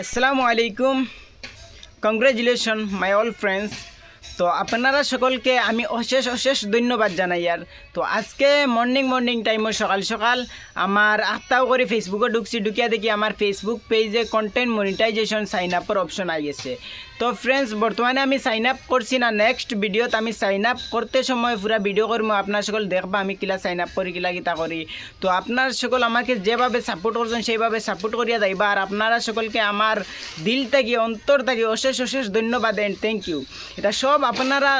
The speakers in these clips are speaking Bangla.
আসসালামু আলাইকুম। Congratulation my all friends. তো আপনারা সকলকে আমি অশেষ অশেষ ধন্যবাদ জানাই। আর তো আজকে মর্নিং টাইমে সকাল সকাল আমার আত্মাও করে ফেসবুকে ঢুকিয়া দেখি আমার ফেসবুক পেজে কন্টেন্ট মনিটাইজেশন সাইন আপের অপশন আই গেছে। তো ফ্রেন্ডস, বর্তমানে আমি সাইন আপ করছি না, নেক্সট ভিডিওতে আমি সাইন আপ করতে সময় পুরা ভিডিও করবো, আপনার সকল দেখবা আমি কিলা সাইন আপ করি কিলা কিতা করি। তো আপনার সকল আমাকে যেভাবে সাপোর্ট করছেন সেইভাবে সাপোর্ট করিয়া যাইবা। আর আপনারা সকলকে আমার দিল থেকে অন্তর থেকে অশেষ অশেষ ধন্যবাদ এন্ড থ্যাংক ইউ। এটা সব আপনারা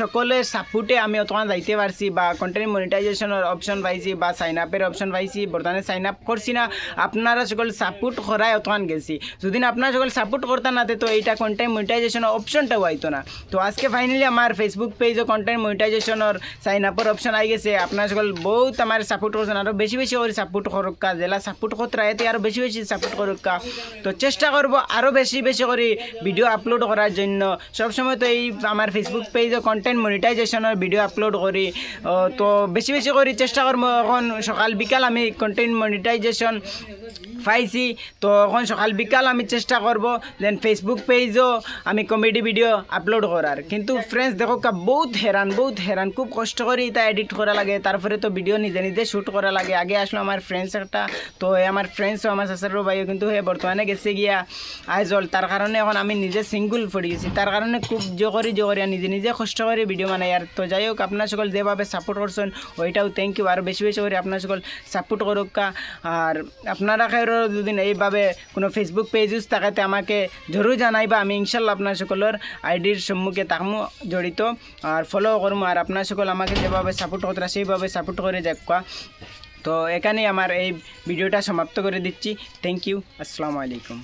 সকলের সাপোর্টে আমি অতখান যাইতে পারছি বা কন্টেন্ট মনিটাইজেশনের অপশন পাইছি বা সাইন আপের অপশন পাইছি। বর্তমানে সাইন আপ করছি না, আপনারা সকল সাপোর্ট করায় অতখান গেছি। যদি আপনারা সকল সাপোর্ট করতেন না তো এইটা কন্টেন্ট মনিটাইজেশনের অপশনটাও আইতো না। তো আজকে ফাইনালি আমার ফেসবুক পেজও কন্টেন্ট মনিটাইজেশনের সাইন আপের অপশন আই গেছে। আপনারা সকল বহুত আমার সাপোর্ট করছেন, আরও বেশি বেশি করে সাপোর্ট করুকা, জেলা সাপোর্ট করতে এতে আরও বেশি বেশি সাপোর্ট করুকা। তো চেষ্টা করবো আরও বেশি বেশি করে ভিডিও আপলোড করার জন্য। সবসময় তো এই আমার ফেসবুক পেজও কন্টেন্ট মনিটাইজেশনের ভিডিও আপলোড করি। তো বেশি বেশি করে চেষ্টা করবো। এখন সকাল বিকাল আমি কন্টেন্ট মনিটাইজেশন পাইছি, তো এখন সকাল বিকাল আমি চেষ্টা করব দেন ফেসবুক পেজও আমি কমেডি ভিডিও আপলোড করার। কিন্তু ফ্রেন্ডস দেখো বহুত হেরান খুব কষ্ট করে এটা এডিট করা লাগে, তারপরে তো ভিডিও নিজে নিজে শ্যুট করা লাগে। আগে আসলো আমার ফ্রেন্ডস একটা, তো আমার ফ্রেন্ডসও আমার সাসারও ভাইও, কিন্তু হে বর্তমানে গেছে গিয়া আইজল, তার কারণে এখন আমি নিজে সিঙ্গল পড়ে গেছি। তার কারণে খুব জো করি নিজে নিজে কষ্ট করে ভিডিও বানাই। আর তো যাই হোক, আপনার সকল যেভাবে সাপোর্ট করছেন ওইটাও থ্যাংক ইউ। আর বেশি বেশি করে আপনার সকল সাপোর্ট করুকা। আর আপনারা যদি এইভাবে কোনো ফেসবুক পেজ ইউজ থাকাতে আমাকে জরুর জানাইবা, আমি ইনশাল্লাহ আপনার সকলের আইডির সম্মুখে থাকবো জড়িত আর ফলো করবো। আর আপনার সকল আমাকে যেভাবে সাপোর্ট করতে সেইভাবে সাপোর্ট করে দেখা। তো এখানেই আমার এই ভিডিওটা সমাপ্ত করে দিচ্ছি। Thank you. আসসালামু আলাইকুম।